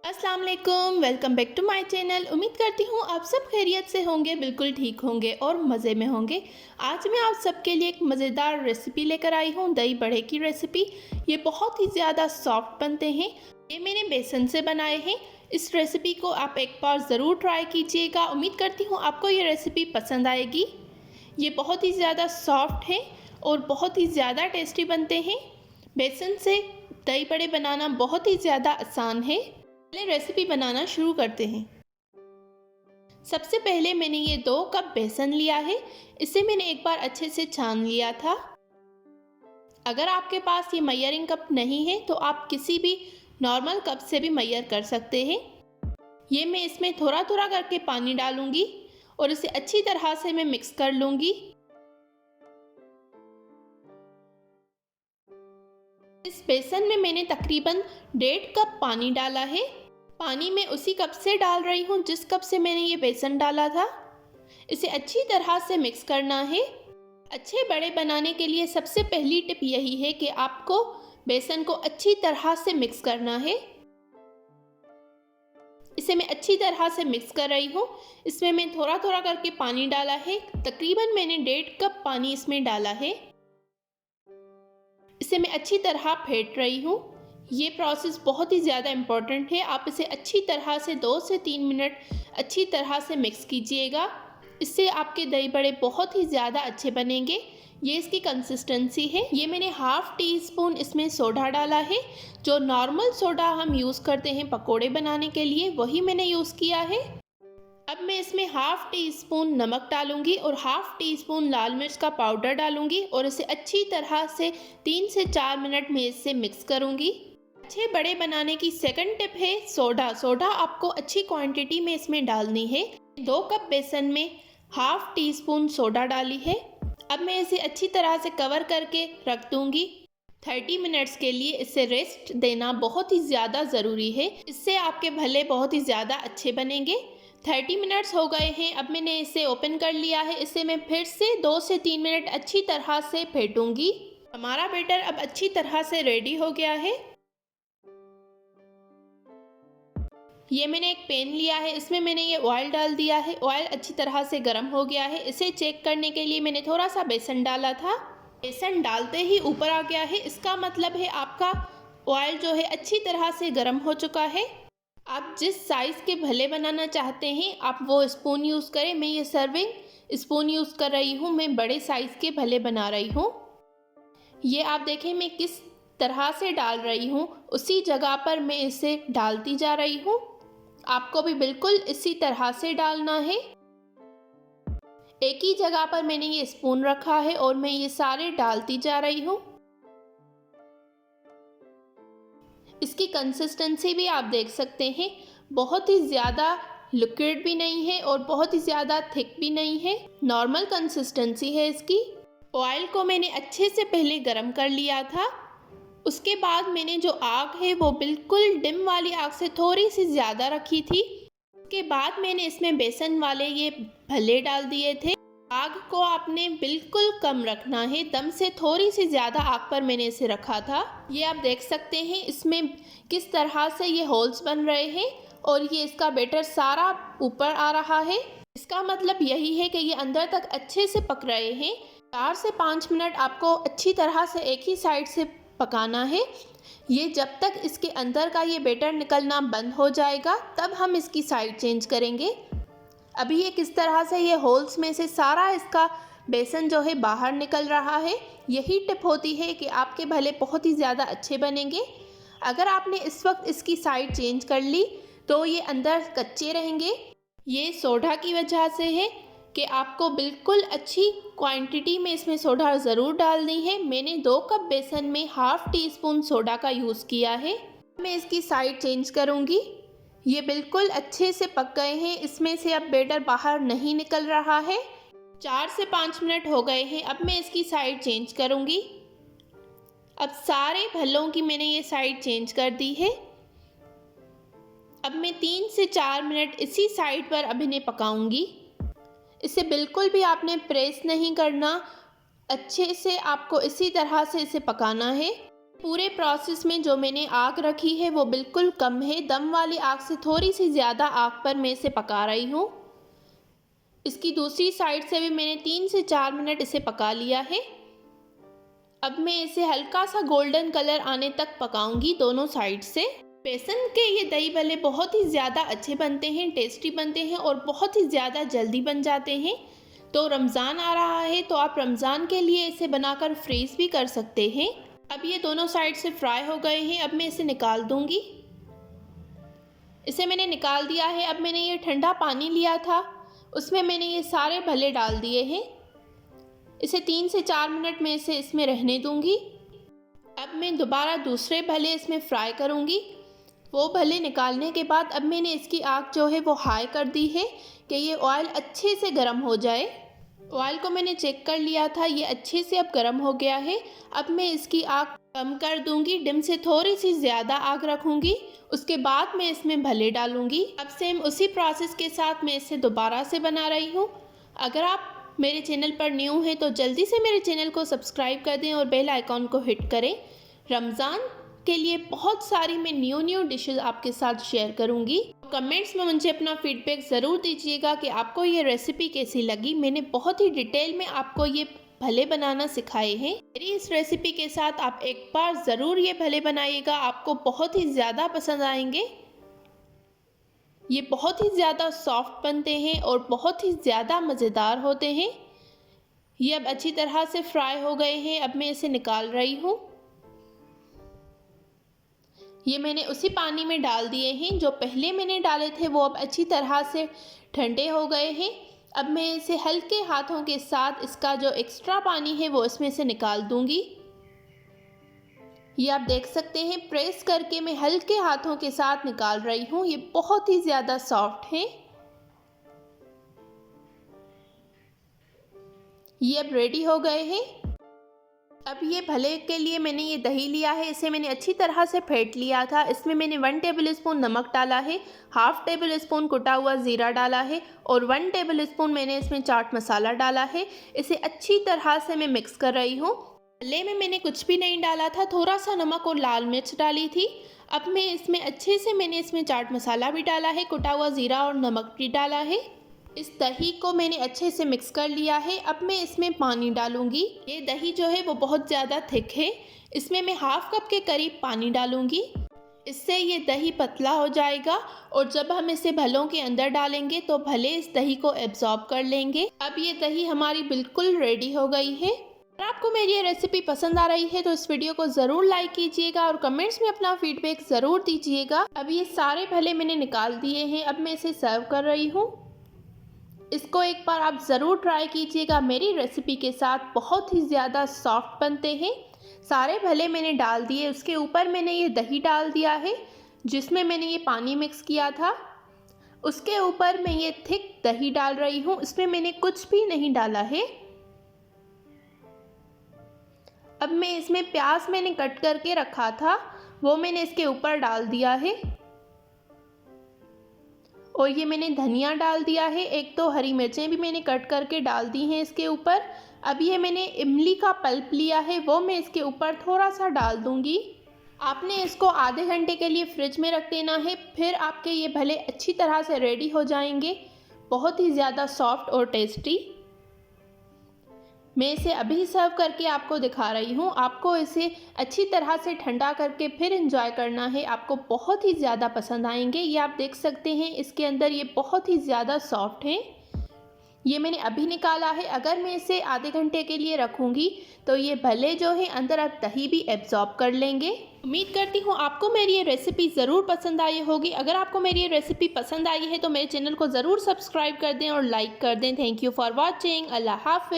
अस्सलाम वालेकुम, welcome back to my channel. उम्मीद करती हूँ आप सब खैरियत से होंगे, बिल्कुल ठीक होंगे और मज़े में होंगे। आज मैं आप सबके लिए एक मज़ेदार रेसिपी लेकर आई हूँ, दही बड़े की रेसिपी। ये बहुत ही ज़्यादा सॉफ्ट बनते हैं। ये मैंने बेसन से बनाए हैं। इस रेसिपी को आप एक बार ज़रूर ट्राई कीजिएगा। उम्मीद करती हूँ आपको ये रेसिपी पसंद आएगी। ये बहुत ही ज़्यादा सॉफ्ट है और बहुत ही ज़्यादा टेस्टी बनते हैं। बेसन से दही बड़े बनाना बहुत ही ज़्यादा आसान है। पहले रेसिपी बनाना शुरू करते हैं। सबसे पहले मैंने ये 2 कप बेसन लिया है। इसे मैंने एक बार अच्छे से छान लिया था। अगर आपके पास ये मेजरिंग कप नहीं है तो आप किसी भी नॉर्मल कप से भी मेजर कर सकते हैं। ये मैं इसमें थोड़ा थोड़ा करके पानी डालूंगी और इसे अच्छी तरह से मैं मिक्स कर लूंगी। इस बेसन में मैंने तकरीबन 1.5 कप पानी डाला है। पानी मैं उसी कप से डाल रही हूँ जिस कप से मैंने ये बेसन डाला था। इसे अच्छी तरह से मिक्स करना है। अच्छे बड़े बनाने के लिए सबसे पहली टिप यही है कि आपको बेसन को अच्छी तरह से मिक्स करना है। इसे मैं अच्छी तरह से मिक्स कर रही हूँ। इसमें मैं थोड़ा थोड़ा करके पानी डाला है। तकरीबन मैंने 1.5 कप पानी इसमें डाला है। इसे मैं अच्छी तरह फेंट रही हूँ। ये प्रोसेस बहुत ही ज़्यादा इम्पॉर्टेंट है। आप इसे अच्छी तरह से 2 से 3 मिनट अच्छी तरह से मिक्स कीजिएगा। इससे आपके दही बड़े बहुत ही ज़्यादा अच्छे बनेंगे। ये इसकी कंसिस्टेंसी है। ये मैंने ½ टी स्पून इसमें सोडा डाला है। जो नॉर्मल सोडा हम यूज़ करते हैं पकोड़े बनाने के लिए, वही मैंने यूज़ किया है। अब मैं इसमें ½ टी स्पून नमक डालूंगी और ½ टी स्पून लाल मिर्च का पाउडर डालूंगी और इसे अच्छी तरह से 3 से 4 मिनट में इसे मिक्स करूंगी। अच्छे बड़े बनाने की सेकंड टिप है सोडा। सोडा आपको अच्छी क्वांटिटी में इसमें डालनी है। 2 कप बेसन में ½ टी स्पून सोडा डाली है। अब मैं इसे अच्छी तरह से कवर करके रख दूंगी। 30 मिनट्स के लिए इसे रेस्ट देना बहुत ही ज़्यादा ज़रूरी है। इससे आपके भले बहुत ही ज़्यादा अच्छे बनेंगे। 30 मिनट्स हो गए हैं। अब मैंने इसे ओपन कर लिया है। इसे मैं फिर से 2 से 3 मिनट अच्छी तरह से फेंटूंगी। हमारा बैटर अब अच्छी तरह से रेडी हो गया है। ये मैंने एक पैन लिया है। इसमें मैंने ये ऑयल डाल दिया है। ऑयल अच्छी तरह से गर्म हो गया है। इसे चेक करने के लिए मैंने थोड़ा सा बेसन डाला था। बेसन डालते ही ऊपर आ गया है। इसका मतलब है आपका ऑयल जो है अच्छी तरह से गर्म हो चुका है। आप जिस साइज़ के भले बनाना चाहते हैं आप वो स्पून यूज़ करें। मैं ये सर्विंग स्पून यूज़ कर रही हूँ। मैं बड़े साइज़ के भले बना रही हूँ। ये आप देखें मैं किस तरह से डाल रही हूँ, उसी जगह पर मैं इसे डालती जा रही हूँ। आपको भी बिल्कुल इसी तरह से डालना है। एक ही जगह पर मैंने ये स्पून रखा है और मैं ये सारे डालती जा रही हूँ। इसकी कंसिस्टेंसी भी आप देख सकते हैं, बहुत ही ज़्यादा लिक्विड भी नहीं है और बहुत ही ज़्यादा थिक भी नहीं है। नॉर्मल कंसिस्टेंसी है इसकी। ऑयल को मैंने अच्छे से पहले गरम कर लिया था। उसके बाद मैंने जो आग है वो बिल्कुल डिम वाली आग से थोड़ी सी ज़्यादा रखी थी। उसके बाद मैंने इसमें बेसन वाले ये भल्ले डाल दिए थे। आग को आपने बिल्कुल कम रखना है। दम से थोड़ी सी ज़्यादा आग पर मैंने इसे रखा था। ये आप देख सकते हैं इसमें किस तरह से ये होल्स बन रहे हैं और ये इसका बैटर सारा ऊपर आ रहा है। इसका मतलब यही है कि ये अंदर तक अच्छे से पक रहे हैं। 4 से 5 मिनट आपको अच्छी तरह से एक ही साइड से पकाना है। ये जब तक इसके अंदर का ये बैटर निकलना बंद हो जाएगा तब हम इसकी साइड चेंज करेंगे। अभी ये किस तरह से ये होल्स में से सारा इसका बेसन जो है बाहर निकल रहा है। यही टिप होती है कि आपके भले बहुत ही ज़्यादा अच्छे बनेंगे। अगर आपने इस वक्त इसकी साइड चेंज कर ली तो ये अंदर कच्चे रहेंगे। ये सोडा की वजह से है कि आपको बिल्कुल अच्छी क्वांटिटी में इसमें सोडा ज़रूर डालनी है। मैंने 2 कप बेसन में ½ टी स्पून सोडा का यूज़ किया है। मैं इसकी साइड चेंज करूँगी। ये बिल्कुल अच्छे से पक गए हैं। इसमें से अब बैटर बाहर नहीं निकल रहा है। 4 से 5 मिनट हो गए हैं। अब मैं इसकी साइड चेंज करूँगी। अब सारे भल्लों की मैंने ये साइड चेंज कर दी है। अब मैं 3 से 4 मिनट इसी साइड पर अब इन्हें पकाऊंगी। इसे बिल्कुल भी आपने प्रेस नहीं करना, अच्छे से आपको इसी तरह से इसे पकाना है। पूरे प्रोसेस में जो मैंने आग रखी है वो बिल्कुल कम है, दम वाली आग से थोड़ी सी ज़्यादा आग पर मैं इसे पका रही हूँ। इसकी दूसरी साइड से भी मैंने 3 से 4 मिनट इसे पका लिया है। अब मैं इसे हल्का सा गोल्डन कलर आने तक पकाऊंगी दोनों साइड से। बेसन के ये दही भल्ले बहुत ही ज़्यादा अच्छे बनते हैं, टेस्टी बनते हैं और बहुत ही ज़्यादा जल्दी बन जाते हैं। तो रमज़ान आ रहा है तो आप रमज़ान के लिए इसे बनाकर फ्रीज़ भी कर सकते हैं। अब ये दोनों साइड से फ्राई हो गए हैं। अब मैं इसे निकाल दूंगी। इसे मैंने निकाल दिया है। अब मैंने ये ठंडा पानी लिया था, उसमें मैंने ये सारे भल्ले डाल दिए हैं। इसे 3 से 4 मिनट में इसे इसमें रहने दूंगी। अब मैं दोबारा दूसरे भल्ले इसमें फ्राई करूंगी। वो भल्ले निकालने के बाद अब मैंने इसकी आग जो है वो हाई कर दी है कि ये ऑयल अच्छे से गर्म हो जाए। ऑयल को मैंने चेक कर लिया था, ये अच्छे से अब गर्म हो गया है। अब मैं इसकी आग कम कर दूंगी, डिम से थोड़ी सी ज़्यादा आग रखूंगी। उसके बाद मैं इसमें भल्ले डालूंगी। अब सेम उसी प्रोसेस के साथ मैं इसे दोबारा से बना रही हूँ। अगर आप मेरे चैनल पर न्यू हैं तो जल्दी से मेरे चैनल को सब्सक्राइब कर दें और बेल आइकॉन को हिट करें। रमज़ान के लिए बहुत सारी मैं न्यू डिशेस आपके साथ शेयर करूंगी। कमेंट्स में मुझे अपना फीडबैक ज़रूर दीजिएगा कि आपको ये रेसिपी कैसी लगी। मैंने बहुत ही डिटेल में आपको ये भले बनाना सिखाए हैं। मेरी इस रेसिपी के साथ आप एक बार ज़रूर ये भले बनाइएगा, आपको बहुत ही ज़्यादा पसंद आएंगे। ये बहुत ही ज़्यादा सॉफ्ट बनते हैं और बहुत ही ज़्यादा मज़ेदार होते हैं। ये अब अच्छी तरह से फ्राई हो गए हैं। अब मैं इसे निकाल रही हूँ। ये मैंने उसी पानी में डाल दिए हैं जो पहले मैंने डाले थे, वो अब अच्छी तरह से ठंडे हो गए हैं। अब मैं इसे हल्के हाथों के साथ इसका जो एक्स्ट्रा पानी है वो इसमें से निकाल दूंगी। ये आप देख सकते हैं, प्रेस करके मैं हल्के हाथों के साथ निकाल रही हूँ। ये बहुत ही ज़्यादा सॉफ्ट है। ये अब रेडी हो गए हैं। अब ये भले के लिए मैंने ये दही लिया है, इसे मैंने अच्छी तरह से फेंट लिया था। इसमें मैंने 1 टेबलस्पून नमक डाला है, हाफ टेबल स्पून कुटा हुआ ज़ीरा डाला है और 1 टेबल स्पून मैंने इसमें चाट मसाला डाला है। इसे अच्छी तरह से मैं मिक्स कर रही हूँ। भल्ले में मैंने कुछ भी नहीं डाला था, थोड़ा सा नमक और लाल मिर्च डाली थी। अब मैं इसमें अच्छे से मैंने इसमें चाट मसाला भी डाला है, कुटा हुआ ज़ीरा और नमक भी डाला है। इस दही को मैंने अच्छे से मिक्स कर लिया है। अब मैं इसमें पानी डालूंगी। ये दही जो है वो बहुत ज़्यादा थिक है, इसमें मैं हाफ कप के करीब पानी डालूंगी। इससे ये दही पतला हो जाएगा और जब हम इसे भलों के अंदर डालेंगे तो भले इस दही को एब्जॉर्ब कर लेंगे। अब ये दही हमारी बिल्कुल रेडी हो गई है। अगर आपको मेरी ये रेसिपी पसंद आ रही है तो इस वीडियो को ज़रूर लाइक कीजिएगा और कमेंट्स में अपना फीडबैक ज़रूर दीजिएगा। अब ये सारे भले मैंने निकाल दिए हैं। अब मैं इसे सर्व कर रही हूँ। इसको एक बार आप ज़रूर ट्राई कीजिएगा मेरी रेसिपी के साथ। बहुत ही ज़्यादा सॉफ्ट बनते हैं। सारे भले मैंने डाल दिए, उसके ऊपर मैंने ये दही डाल दिया है जिसमें मैंने ये पानी मिक्स किया था। उसके ऊपर मैं ये थिक दही डाल रही हूँ, इसमें मैंने कुछ भी नहीं डाला है। अब मैं इसमें प्याज मैंने कट करके रखा था वो मैंने इसके ऊपर डाल दिया है और ये मैंने धनिया डाल दिया है। एक तो हरी मिर्चें भी मैंने कट करके डाल दी हैं इसके ऊपर। अब ये मैंने इमली का पल्प लिया है वो मैं इसके ऊपर थोड़ा सा डाल दूंगी। आपने इसको आधे घंटे के लिए फ्रिज में रख देना है, फिर आपके ये भले अच्छी तरह से रेडी हो जाएंगे। बहुत ही ज़्यादा सॉफ्ट और टेस्टी। मैं इसे अभी सर्व करके आपको दिखा रही हूँ। आपको इसे अच्छी तरह से ठंडा करके फिर एंजॉय करना है, आपको बहुत ही ज़्यादा पसंद आएंगे। ये आप देख सकते हैं इसके अंदर ये बहुत ही ज़्यादा सॉफ्ट है। ये मैंने अभी निकाला है। अगर मैं इसे आधे घंटे के लिए रखूँगी तो ये भले जो है अंदर अब दही भी एब्जॉर्ब कर लेंगे। उम्मीद करती हूँ आपको मेरी ये रेसिपी ज़रूर पसंद आई होगी। अगर आपको मेरी ये रेसिपी पसंद आई है तो मेरे चैनल को ज़रूर सब्सक्राइब कर दें और लाइक कर दें। Thank you for watching. अल्लाह हाफ़िज़।